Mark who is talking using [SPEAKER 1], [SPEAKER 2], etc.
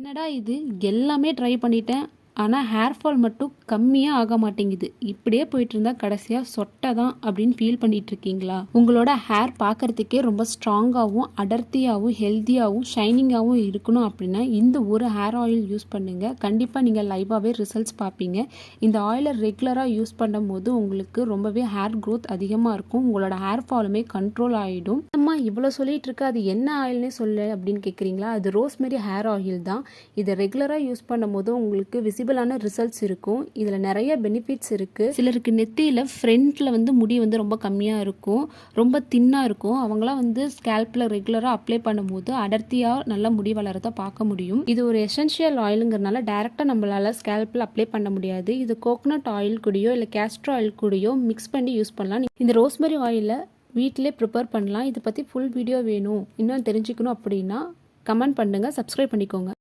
[SPEAKER 1] என்னடா இது எல்லாமே ட்ரை பண்ணிட்டேன், ஆனால் ஹேர் ஃபால் மட்டும் கம்மியாக ஆக மாட்டேங்குது. இப்படியே போயிட்டு இருந்தா கடைசியாக சொட்டை தான் அப்படின்னு ஃபீல் பண்ணிட்டு இருக்கீங்களா? உங்களோட ஹேர் பார்க்கறதுக்கே ரொம்ப ஸ்ட்ராங்காகவும் அடர்த்தியாகவும் ஹெல்த்தியாகவும் ஷைனிங்காகவும் இருக்கணும் அப்படின்னா இந்த ஒரு ஹேர் ஆயில் யூஸ் பண்ணுங்க. கண்டிப்பாக நீங்கள் லைவாகவே ரிசல்ட்ஸ் பார்ப்பீங்க. இந்த ஆயிலை ரெகுலராக யூஸ் பண்ணும்போது உங்களுக்கு ரொம்பவே ஹேர் க்ரோத் அதிகமாக இருக்கும். உங்களோட ஹேர் ஃபாலுமே கண்ட்ரோல் ஆகிடும். அம்மா இவ்வளோ சொல்லிட்டு இருக்கு, அது என்ன ஆயில்னே சொல்லு அப்படின்னு கேட்குறீங்களா? அது ரோஸ்மெரி ஹேர் ஆயில் தான். இதை ரெகுலராக யூஸ் பண்ணும்போது உங்களுக்கு விசிபிளான ரிசல்ட்ஸ் இருக்கும். இதில் நிறைய பெனிஃபிட்ஸ் இருக்குது. சிலருக்கு நெத்தியில் ஃப்ரண்ட்டில் வந்து முடி வந்து ரொம்ப கம்மியாக இருக்கும், ரொம்ப தின்னாக இருக்கும். அவங்களாம் வந்து ஸ்கேல்பில் ரெகுலராக அப்ளை பண்ணும்போது அடர்த்தியாக நல்லா முடி வளரதை பார்க்க முடியும். இது ஒரு எசென்ஷியல் ஆயிலுங்கிறனால டைரெக்டாக நம்மளால் ஸ்கேல்பில் அப்ளை பண்ண முடியாது. இது கோகோனட் ஆயில் கூடயோ இல்லை கேஸ்டர் ஆயில் கூடயோ மிக்ஸ் பண்ணி யூஸ் பண்ணலாம். இந்த ரோஸ்மெரி ஆயிலை வீட்டிலே ப்ரிப்பேர் பண்ணலாம். இதை பற்றி ஃபுல் வீடியோ வேணும், இன்னும் தெரிஞ்சுக்கணும் அப்படின்னா கமெண்ட் பண்ணுங்கள், சப்ஸ்கிரைப் பண்ணிக்கோங்க.